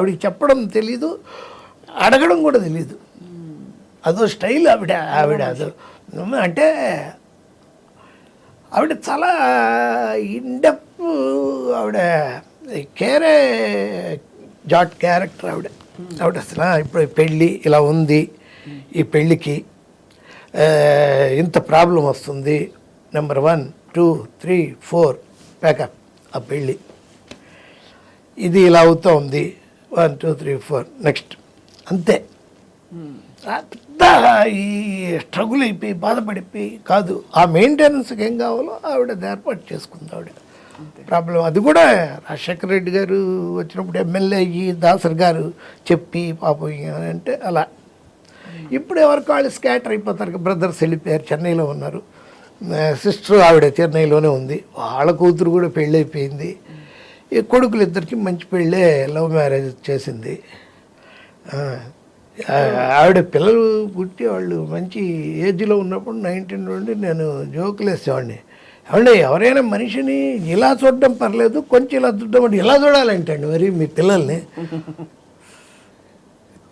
ఆవిడకి చెప్పడం తెలీదు, అడగడం కూడా తెలీదు. అదో స్టైల్ ఆవిడ అదో అంటే ఆవిడ చాలా ఇన్డెప్త్, ఆవిడ కేరే జాట్ క్యారెక్టర్ ఆవిడ అసలు. ఇప్పుడు పెళ్ళి ఇలా ఉంది, ఈ పెళ్ళికి ఇంత ప్రాబ్లం వస్తుంది, నెంబర్ 1 2 3 4 ప్యాకప్, ఆ పెళ్ళి ఇది ఇలా అవుతూ ఉంది, 1 2 3 4 నెక్స్ట్, అంతే. పెద్ద ఈ స్ట్రగుల్ అయిపోయి బాధపడిపోయి కాదు, ఆ మెయింటెనెన్స్కి ఏం కావాలో ఆవిడ ఏర్పాటు చేసుకుంది ఆవిడ. ప్రాబ్లం అది కూడా రాజశేఖర రెడ్డి గారు వచ్చినప్పుడు ఎమ్మెల్యే అయ్యి దాసర్ గారు చెప్పి పాపం అంటే అలా. ఇప్పుడు ఎవరికి వాళ్ళు స్కాటర్ అయిపోతారు. బ్రదర్స్ వెళ్ళిపోయారు, చెన్నైలో ఉన్నారు. సిస్టర్ ఆవిడ చెన్నైలోనే ఉంది, వాళ్ళ కూతురు కూడా పెళ్ళి అయిపోయింది. ఈ కొడుకులు ఇద్దరికి మంచి పెళ్ళే, లవ్ మ్యారేజ్ చేసింది. ఆవిడ పిల్లలు పుట్టి వాళ్ళు మంచి ఏజ్లో ఉన్నప్పుడు 19 నుండి నేను జోకులు వేసేవాడిని, ఏమండి ఎవరైనా మనిషిని ఇలా చూడడం పర్లేదు, కొంచెం ఇలా చూడడం అంటే ఇలా చూడాలంటండి మరి మీ పిల్లల్ని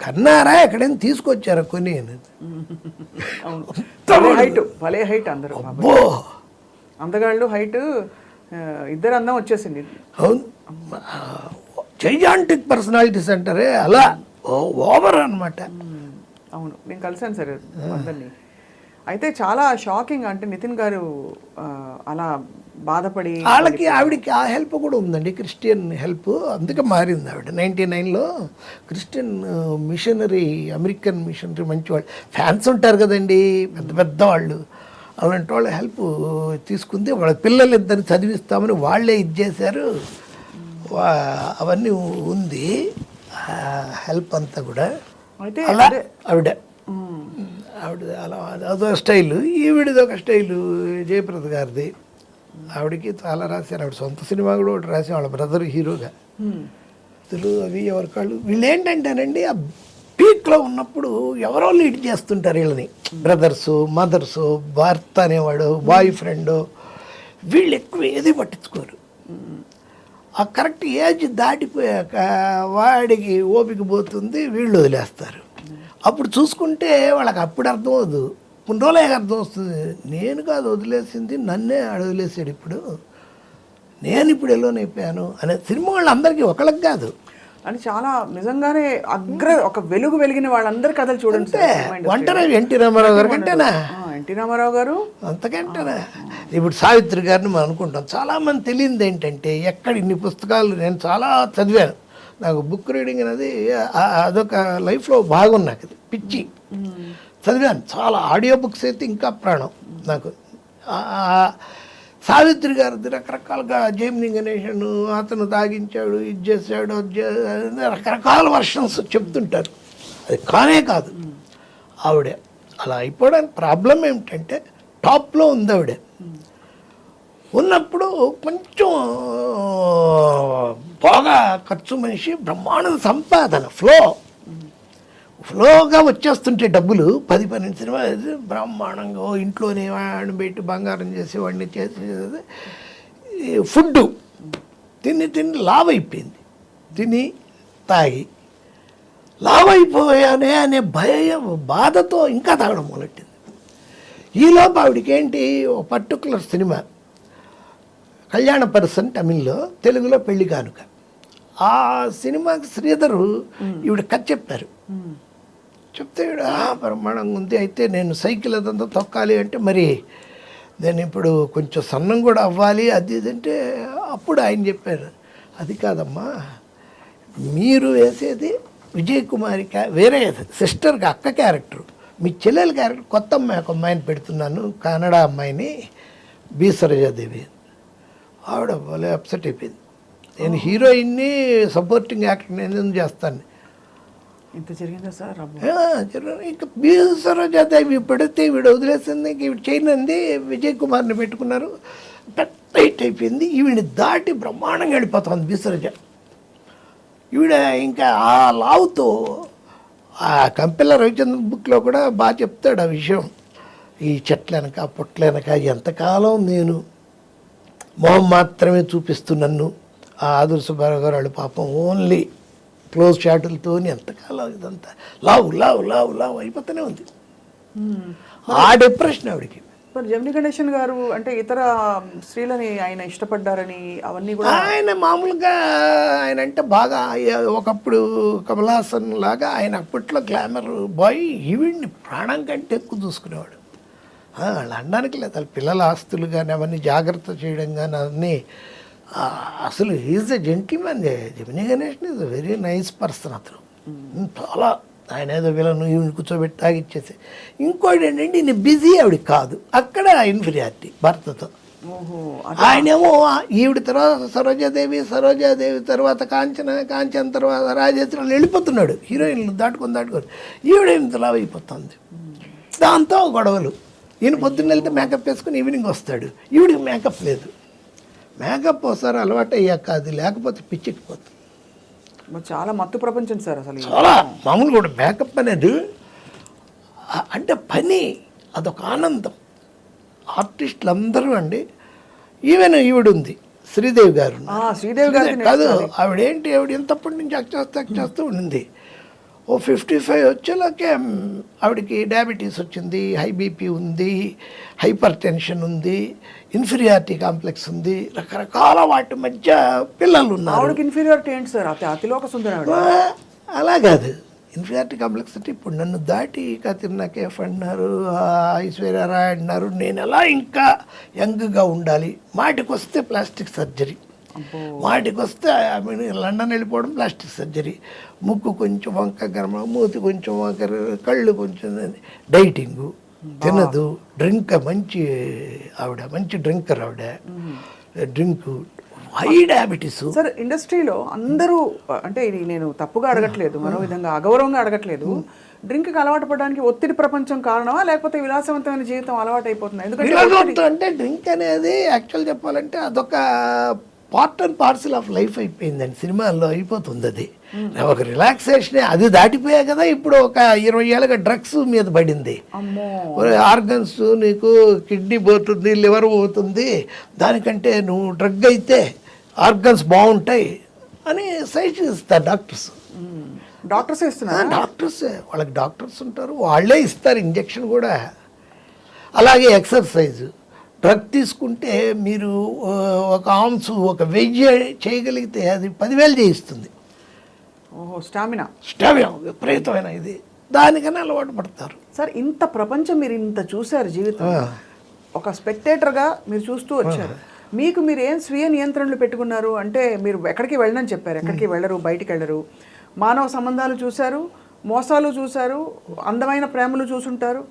కన్నారా ఎక్కడైనా తీసుకొచ్చారా కొని భలే హైట్ అందరూ, అందగాళ్ళు హైట్, ఇద్దరు అందం వచ్చేసింది. అవును, జైజాంటిక్ పర్సనాలిటీస్ అంటారే అలా ఓవర్ అనమాట. అవును, నేను కలిసాను సార్ అందరినీ. అయితే చాలా షాకింగ్, అంటే నితిన్ గారు అలా బాధపడి వాళ్ళకి ఆవిడకి ఆ హెల్ప్ కూడా ఉందండి, క్రిస్టియన్ హెల్ప్. అందుకే మారింది ఆవిడ. 99లో క్రిస్టియన్ మిషనరీ, అమెరికన్ మిషనరీ మంచి వాళ్ళు ఫ్యాన్స్ ఉంటారు కదండి, పెద్ద పెద్ద వాళ్ళు, అలాంటి వాళ్ళ హెల్ప్ తీసుకుంది. వాళ్ళ పిల్లలు ఇద్దరిని చదివిస్తామని వాళ్ళే ఇది చేశారు. అవన్నీ ఉంది హెల్ప్ అంతా కూడా. అయితే అలా ఆవిడ అలా అదో స్టైలు, ఈవిడిది ఒక స్టైలు. జయప్రద గారిది, ఆవిడకి చాలా రాశారు. ఆవిడ సొంత సినిమా కూడా ఒకటి రాసి వాళ్ళ బ్రదర్ హీరోగా. అసలు అవి ఎవరికాళ్ళు వీళ్ళు ఏంటంటేనండి, ఆ పీక్లో ఉన్నప్పుడు ఎవరో లీడ్ చేస్తుంటారు వీళ్ళని, బ్రదర్సు, మదర్సు, భర్త అనేవాడు, బాయ్ ఫ్రెండ్, వీళ్ళు ఎక్కువ ఏది పట్టించుకోరు. ఆ కరెక్ట్ ఏజ్ దాటిపోయాక వాడికి ఓపిక పోతుంది, వీళ్ళు వదిలేస్తారు. అప్పుడు చూసుకుంటే వాళ్ళకి అప్పుడు అర్థం అవదు, కొన్ని రోజులే అర్థం వస్తుంది. నేను కాదు వదిలేసింది, నన్నే వదిలేసాడు, ఇప్పుడు నేను ఇప్పుడు ఎల్లోనైపోయాను అనే సినిమా వాళ్ళు అందరికీ ఒకళ్ళకి కాదు అని చాలా నిజంగానే ఒక వెలుగు వెలిగిన వాళ్ళందరి కథలు చూడండి. ఒంటరి ఎన్టీ రామారావు గారు కంటేనా, ఎన్టీ రామారావు గారు అంతకంటేనా. ఇప్పుడు సావిత్రి గారిని మనం అనుకుంటాం. చాలామంది తెలియదు ఏంటంటే, ఎక్కడ ఇన్ని పుస్తకాలు నేను చాలా చదివాను. నాకు బుక్ రీడింగ్ అనేది అదొక లైఫ్లో భాగం, నాకు అది పిచ్చి. చదివాను చాలా, ఆడియో బుక్స్ అయితే ఇంకా ప్రాణం నాకు. సావిత్రి గారిది రకరకాలుగా, జైమిని గణేషన్ అతను తాగించాడు, ఇది చేశాడు, రకరకాల వర్షన్స్ చెప్తుంటారు. అది కానే కాదు ఆవిడే. అలా అయిపోవడానికి ప్రాబ్లం ఏమిటంటే, టాప్లో ఉంది ఆవిడే. ఉన్నప్పుడు కొంచెం బాగా ఖర్చు మనిషి, బ్రహ్మాండ సంపాదన, ఫ్లోగా వచ్చేస్తుంటే డబ్బులు. 10-12 సినిమాలు బ్రహ్మాండంగా ఇంట్లోనే వాడిని పెట్టి బంగారం చేసేవాడిని చేసేది. ఫుడ్ తిని లావ్ అయిపోయింది, తిని తాగి లావ్ అయిపోయానే అనే బాధతో ఇంకా తాగడం మొదలెట్టింది. ఈలోపు ఆవిడకి ఏంటి, ఒక పర్టికులర్ సినిమా కళ్యాణ పర్సన్ తమిళ్లో, తెలుగులో పెళ్లి కానుక. ఆ సినిమాకి శ్రీధరు ఈవిడ కథ చెప్పారు. చెప్తే ఈవిడ బ్రహ్మాండంగా ఉంది, అయితే నేను సైకిల్ అదంతా తొక్కాలి అంటే, మరి నేను ఇప్పుడు కొంచెం సన్నం కూడా అవ్వాలి అది ఇదంటే, అప్పుడు ఆయన చెప్పారు, అది కాదమ్మా, మీరు వేసేది విజయ్ కుమారి వేరే సిస్టర్కి అక్క క్యారెక్టర్, మీ చెల్లెల క్యారెక్టర్ కొత్త అమ్మాయి, ఒక అమ్మాయిని పెడుతున్నాను, కన్నడ అమ్మాయిని, బి సరోజాదేవి. ఆవిడ భలే అప్సెట్ అయిపోయింది. నేను హీరోయిన్ని సపోర్టింగ్ యాక్టర్ నేను చేస్తాను. ఇంత జరిగిందా సార్? ఇంకా బి సరోజాదేవి పెడితే ఈవిడ వదిలేసింది, ఈవిడ చేయనంది, విజయ్ కుమార్ని పెట్టుకున్నారు, పెద్ద హిట్ అయిపోయింది. ఈవిని దాటి బ్రహ్మాండంగా వెళ్ళిపోతుంది బి సరోజ. ఈవిడ ఇంకా ఆ లావుతో, ఆ కంపెల్ల రవిచంద్ర బుక్లో కూడా బాగా చెప్తాడు ఆ విషయం. ఈ చెట్లనక పొట్లనక ఎంతకాలం నేను మొహం మాత్రమే చూపిస్తూ నన్ను, ఆ ఆదుర్సు సుబ్బారావు గారు వాళ్ళు పాపం ఓన్లీ క్లోజ్ షాటులతో ఎంతకాలం ఇదంతా లావు లావు లావు లావు అయిపోతూనే ఉంది. ఆ డిప్రెషన్ ఆవిడకి. మరి జమిని గణేశన్ గారు అంటే ఇతర స్త్రీలని ఆయన ఇష్టపడ్డారని అవన్నీ కూడా ఆయన మామూలుగా ఆయన అంటే బాగా ఒకప్పుడు కమల్ హాసన్ లాగా ఆయన అప్పట్లో గ్లామర్ బాయ్, ఈవిడ్ని ప్రాణం కంటే ఎక్కువ చూసుకునేవాడు. వాళ్ళు అనడానికి లేదు, వాళ్ళ పిల్లల ఆస్తులు కానీ అవన్నీ జాగ్రత్త చేయడం కానీ అవన్నీ. అసలు is a gentleman. Gemini Ganesan is a very nice person. అతను చాలా, ఆయన ఏదో వీళ్ళను ఈవిని కూర్చోబెట్టి తాగిచ్చేసి. ఇంకోటి ఏంటంటే ఈయన బిజీ ఆవిడ కాదు, అక్కడ ఇన్ఫీరియారిటీ భర్తతో. ఆయనేమో ఈవిడ తర్వాత సరోజాదేవి తర్వాత కాంచన తర్వాత రాజేశ్వరులు వెళ్ళిపోతున్నాడు, హీరోయిన్లు దాటుకొని ఈవిడ ఇంతలా అయిపోతుంది. దాంతో గొడవలు. ఈయన పొద్దున్న వెళ్తే మేకప్ వేసుకుని ఈవినింగ్ వస్తాడు, ఈవిడికి మేకప్ లేదు. మేకప్ ఒకసారి అలవాటు అయ్యాక అది లేకపోతే పిచ్చెక్కిపోతుంది. చాలా మత్తు ప్రపంచం సార్ అసలు. చాలా మామూలు కూడా మేకప్ అనేది అంటే పని, అదొక ఆనందం. ఆర్టిస్టులు అందరూ అండి, ఈవెన్ ఈవిడ ఉంది శ్రీదేవి గారు. శ్రీదేవి గారు కాదు, ఆవిడ ఎంతప్పటి నుంచి యాక్ట్ చేస్తూ ఉండింది. 55 వచ్చేలాకే ఆవిడకి డయాబెటీస్ వచ్చింది, హై బీపీ ఉంది, హైపర్ టెన్షన్ ఉంది, ఇన్ఫీరియారిటీ కాంప్లెక్స్ ఉంది, రకరకాల వాటి మధ్య పిల్లలు ఉన్నారు. ఆవిడకి ఇన్ఫీరియారిటీ ఏంటి సార్? అతిలోక సుందరం. అలా కాదు, ఇన్ఫీరియారిటీ కాంప్లెక్స్ అంటే ఇప్పుడు నన్ను దాటి కత్రినా కైఫ్ అన్నారు, ఐశ్వర్య రాయ్ అన్నారు, నేను ఎలా ఇంకా యంగ్గా ఉండాలి. మాటికి వస్తే ప్లాస్టిక్ సర్జరీ, మాటికి వస్తే లండన్ వెళ్ళిపోవడం ప్లాస్టిక్ సర్జరీ, ముక్కు కొంచెం వంక గర్మ, మూతి కొంచెం వంక, కళ్ళు కొంచెం డైటింగు, తినదు, డ్రింక్ మంచి ఆవిడ, మంచి డ్రింకర్ ఆవిడ, డ్రింకు, హై డయాబెటీస్. సార్ ఇండస్ట్రీలో అందరూ అంటే ఇది నేను తప్పుగా అడగట్లేదు, మరో విధంగా అగౌరవంగా అడగట్లేదు, డ్రింక్కి అలవాటు పడడానికి ఒత్తిడి ప్రపంచం కారణమా లేకపోతే విలాసవంతమైన జీవితం అలవాటు అయిపోతుంది? ఎందుకంటే అంటే డ్రింక్ అనేది యాక్చువల్ చెప్పాలంటే అదొక part and parcel of life అయిపోయిందండి. సినిమాల్లో అయిపోతుంది అది, ఒక రిలాక్సేషనే. అది దాటిపోయా కదా ఇప్పుడు ఒక 20 ఏళ్ళగా డ్రగ్స్ మీద పడింది. ఆర్గన్స్, నీకు కిడ్నీ పోతుంది, లివర్ పోతుంది, దానికంటే నువ్వు డ్రగ్ అయితే ఆర్గన్స్ బాగుంటాయి అని సజెషన్ ఇస్తారు డాక్టర్స్. డాక్టర్సే, వాళ్ళకి డాక్టర్స్ ఉంటారు, వాళ్ళే ఇస్తారు ఇంజెక్షన్ కూడా. అలాగే ఎక్సర్సైజు, డ్రగ్ తీసుకుంటే మీరు ఒక ఆన్స్ ఒక 1000 చేయగలిగితే అది 10,000 చేయిస్తుంది. స్టామినా విపరీతమైన ఇది, దానికన్నా అలవాటు పడతారు. సార్ ఇంత ప్రపంచం మీరు ఇంత చూశారు జీవితం, ఒక స్పెక్టేటర్గా మీరు చూస్తూ వచ్చారు. మీరు ఏం స్వీయ నియంత్రణలు పెట్టుకున్నారు? అంటే మీరు ఎక్కడికి వెళ్ళనని చెప్పారు, ఎక్కడికి వెళ్ళరు, బయటికి వెళ్ళరు, మానవ సంబంధాలు చూశారు, మోసాలు చూశారు, అందమైన ప్రేమలు చూసుంటారు,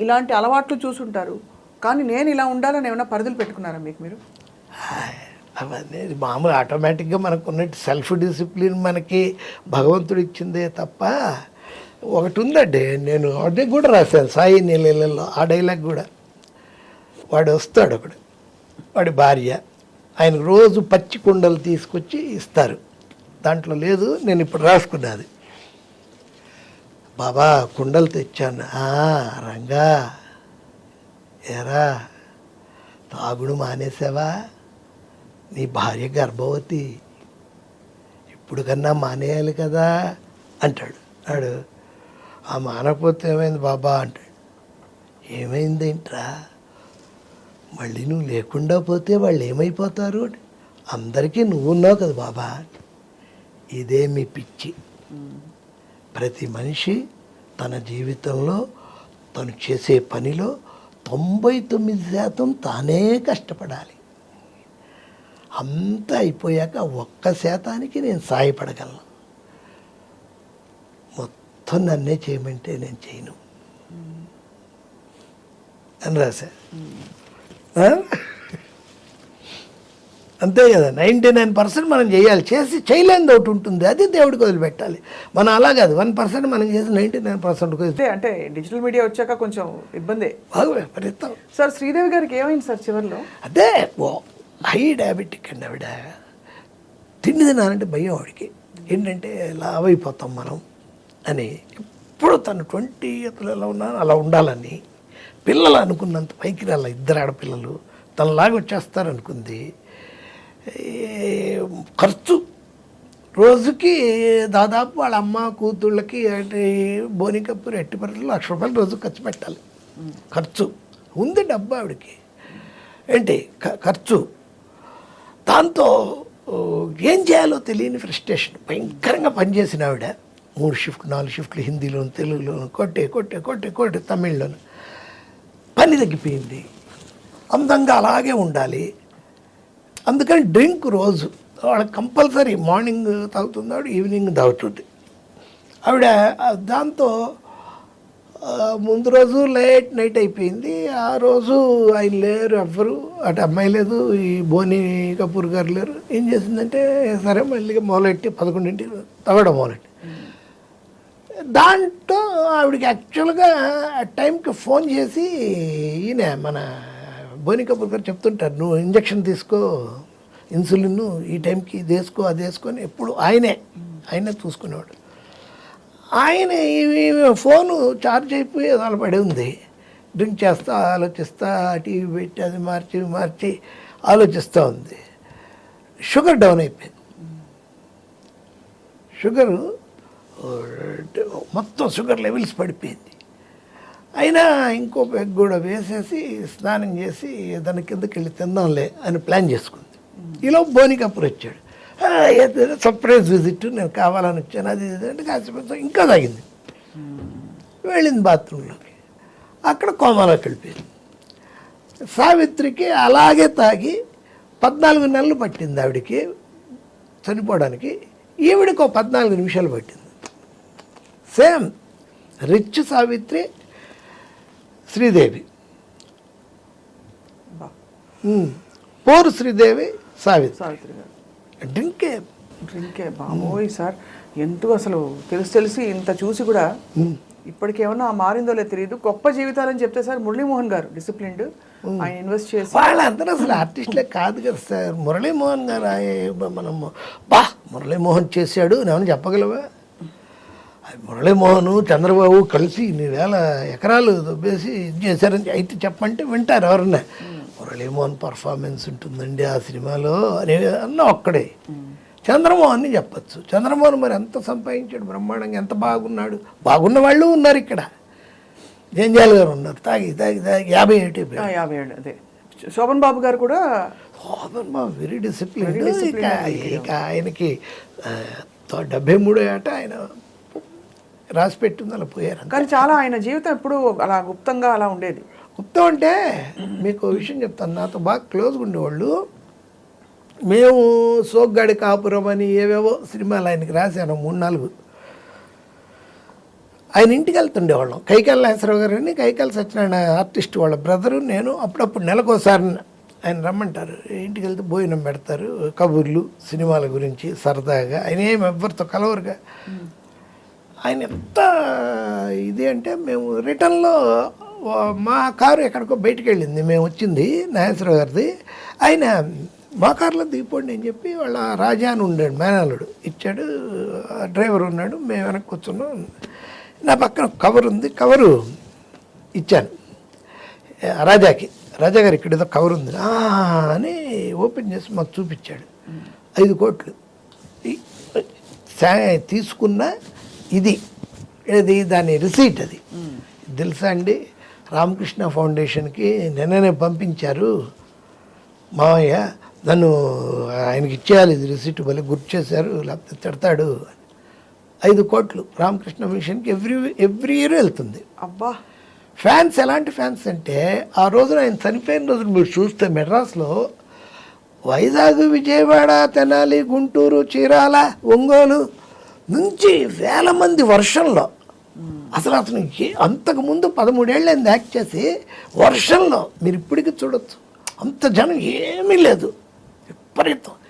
ఇలాంటి అలవాట్లు చూసుంటారు. కానీ నేను ఇలా ఉండాలని ఏమైనా పరిధులు పెట్టుకున్నారా మీరు? అవన్నీ మామూలు ఆటోమేటిక్గా మనకు ఉన్నట్టు సెల్ఫ్ డిసిప్లిన్ మనకి భగవంతుడు ఇచ్చిందే తప్ప. ఒకటి ఉందండి, నేను అదే కూడా రాశాను సాయి నీళ్ళలో, ఆ డైలాగ్ కూడా. వాడు వస్తాడు ఒకడు, వాడి భార్య, ఆయనకు రోజు పచ్చి కుండలు తీసుకొచ్చి ఇస్తారు. దాంట్లో లేదు, నేను ఇప్పుడు రాసుకున్నది. బాబా కుండలు తెచ్చాను. రంగా ఏరా తాగుడు మానేసావా? నీ భార్య గర్భవతి, ఇప్పుడు కన్నా మానేయాలి కదా అంటాడు. వాడు మానకపోతే ఏమైంది బాబా అంటాడు. ఏమైందేంట్రా? మళ్ళీ నువ్వు లేకుండా పోతే వాళ్ళు ఏమైపోతారు? అందరికీ నువ్వు ఉన్నావు కదా బాబా. ఇదే మీ పిచ్చి. ప్రతి మనిషి తన జీవితంలో తను చేసే పనిలో 99% తానే కష్టపడాలి. అంతా అయిపోయాక 1% నేను సాయపడగలను. మొత్తం నన్నే చేయమంటే నేను చేయను అని రాశా. అంతే కదా, 99% మనం చేయాలి. చేయలేనిది ఒకటి ఉంటుంది, అది దేవుడికి వదిలిపెట్టాలి. మనం అలా కాదు, 1% మనం చేసి 99% అంటే డిజిటల్ మీడియా వచ్చాక కొంచెం ఇబ్బంది బాగా విపరీతం. సార్ శ్రీదేవి గారికి ఏమైంది సార్ చివరిలో? అదే హై డయాబెటిక్ అండి ఆవిడ. తిండి తినాలంటే భయం ఆవిడకి. ఏంటంటే లావ్ అయిపోతాం మనం అని. ఇప్పుడు తను 20 years ఎలా ఉన్నా అలా ఉండాలని, పిల్లలు అనుకున్నంత పైకి రాల, 2 ఆడపిల్లలు తనలాగా వచ్చేస్తారనుకుంది. ఖర్చు రోజుకి దాదాపు వాళ్ళ అమ్మ కూతుళ్ళకి అంటే బోని కపూర్ ఎట్టి పరిస్థితుల్లో ₹1,00,000 రోజు ఖర్చు పెట్టాలి. ఖర్చు ఉంది డబ్బు ఆవిడకి, ఏంటి ఖర్చు. దాంతో ఏం చేయాలో తెలియని ఫ్రస్ట్రేషన్, భయంకరంగా పనిచేసిన ఆవిడ 3 షిఫ్ట్లు 4 షిఫ్ట్లు హిందీలోను తెలుగులోను కొట్టి తమిళ్లోను. పని తగ్గిపోయింది, అందంగా అలాగే ఉండాలి. అందుకని డ్రింక్ రోజు వాళ్ళకి కంపల్సరీ మార్నింగ్ తాగుతుంది ఆవిడ, ఈవినింగ్ తాగుతుంది ఆవిడ. దాంతో ముందు రోజు లేట్ నైట్ అయిపోయింది. ఆ రోజు ఆయన లేరు, ఎవ్వరు అటు అమ్మాయి లేదు, ఈ బోని కపూర్ గారు లేరు. ఏం చేసిందంటే సరే మళ్ళీ మొదలెట్టి 11 తాగడం మొదలెట్టి. దాంట్లో ఆవిడకి యాక్చువల్గా ఆ టైంకి ఫోన్ చేసి ఈయన మన బోని కపూర్ గారు చెప్తుంటారు, నువ్వు ఇంజక్షన్ తీసుకో, ఇన్సులిన్ ఈ టైంకి ఇది వేసుకో అది వేసుకొని ఎప్పుడు ఆయనే చూసుకునేవాడు. ఆయన ఫోను ఛార్జ్ అయిపోయి పడి ఉంది. డ్రింక్ చేస్తా ఆలోచిస్తా, టీవీ పెట్టి అది మార్చి ఆలోచిస్తూ ఉంది. షుగర్ డౌన్ అయిపోయింది. షుగరు మొత్తం షుగర్ లెవెల్స్ పడిపోయింది. అయినా ఇంకో పెగ్ కూడా వేసేసి స్నానం చేసి దాని కిందకి వెళ్ళి తిందాంలే అని ప్లాన్ చేసుకుంది. ఈలో బోని కపూర్ వచ్చాడు. సర్ప్రైజ్ విజిట్, నేను కావాలని వచ్చాను అది ఇది అంటే కాసేపు ఇంకా తాగింది. వెళ్ళింది బాత్రూంలోకి, అక్కడ కోమాలోకి వెళ్ళిపోయింది. సావిత్రికి అలాగే తాగి 14 నెలలు పట్టింది ఆవిడికి చనిపోవడానికి. ఈవిడికి 14 నిమిషాలు పట్టింది. Same rich Savitri, Sridevi. Poor Sridevi, Savitri గారు డ్రింకే బాబోయ్ సార్. ఎంతో అసలు తెలిసి ఇంత చూసి కూడా ఇప్పటికేమన్నా మారిందో లేదో తెలియదు. గొప్ప జీవితాలని చెప్తే సార్ మురళీమోహన్ గారు డిసిప్లిన్డ్, ఆయన ఇన్వెస్ట్ చేసి వాళ్ళందరూ అసలు ఆర్టిస్టులే కాదు కదా సార్. మురళీమోహన్ గారు మనము మురళీమోహన్ చేశాడు నేను చెప్పగలవా? మురళీమోహన్ చంద్రబాబు కలిసి 1,000 ఎకరాలు దొబ్బేసి ఇది చేశారని అయితే చెప్పంటే వింటారు ఎవరన్నా. మురళీమోహన్ పర్ఫార్మెన్స్ ఉంటుందండి ఆ సినిమాలో అనే అన్న ఒక్కడే. చంద్రమోహన్ని చెప్పచ్చు. చంద్రమోహన్ మరి ఎంత సంపాదించాడు, బ్రహ్మాండంగా ఎంత బాగున్నాడు. బాగున్న వాళ్ళు ఉన్నారు ఇక్కడ. జంజాల్ గారు ఉన్నారు, తాగి 57 అదే. శోభన్ బాబు గారు కూడా, శోభన్ బాబు వెరీ డిసిప్లిన్. ఇక ఆయనకి 73 ఏట ఆయన రాసి పెట్టింది, అలా పోయారు. కానీ చాలా ఆయన జీవితం ఎప్పుడు అలా గుప్తంగా అలా ఉండేది. గుప్తం అంటే మీకు విషయం చెప్తాను, నాతో బాగా క్లోజ్గా ఉండేవాళ్ళు. మేము సోగ్గాడి కాపురం అని ఏవేవో సినిమాలు ఆయనకి రాశాను 3-4. ఆయన ఇంటికి వెళ్తుండేవాళ్ళం. కైకాల నాగేశ్వరరావు గారు అని, కైకాల సత్యనారాయణ ఆర్టిస్ట్ వాళ్ళ బ్రదరు, నేను అప్పుడప్పుడు నెలకోసారి ఆయన రమ్మంటారు. ఇంటికి వెళ్తే భోజనం పెడతారు, కబుర్లు సినిమాల గురించి సరదాగా. ఆయన ఏం ఎవ్వరితో కలవరుగా. ఆయన ఎంత ఇది అంటే, మేము రిటర్న్లో మా కారు ఎక్కడికో బయటికి వెళ్ళింది, మేము వచ్చింది నాగేశ్వరరావు గారిది. ఆయన మా కారులో దిగిపోండి అని చెప్పి వాళ్ళ రాజా అని ఉండాడు మేనల్లుడు ఇచ్చాడు. డ్రైవర్ ఉన్నాడు, మేము వెనక్కి కూర్చున్నాం. నా పక్కన కవర్ ఉంది, కవరు ఇచ్చాను రాజాకి. రాజా గారు ఇక్కడ ఏదో కవర్ ఉంది అని ఓపెన్ చేసి మాకు చూపించాడు. 5 కోట్లు తీసుకున్న ఇది దాని రిసీట్. అది తెలుసా అండి, రామకృష్ణ ఫౌండేషన్కి నిన్ననే పంపించారు మావయ్య, నన్ను ఆయనకి ఇచ్చేయాలి ఇది రిసీట్, భలే గుర్తు చేశారు లేకపోతే తిడతాడు. 5 కోట్లు రామకృష్ణ మిషన్కి ఎవ్రీ ఇయర్ వెళ్తుంది. అబ్బా, ఫ్యాన్స్ ఎలాంటి ఫ్యాన్స్ అంటే, ఆ రోజున ఆయన చనిపోయిన రోజున మీరు చూస్తే మెడ్రాస్లో వైజాగ్, విజయవాడ, తెనాలి, గుంటూరు, చీరాల, ఒంగోలు నుంచి 1000 మంది వర్షంలో. అసలు అంతకుముందు 13 ఏళ్ళు ఆయన యాక్ట్ చేసి వర్షంలో మీరు ఇప్పటికీ చూడొచ్చు. అంత జనం ఏమీ లేదు, విపరీతం.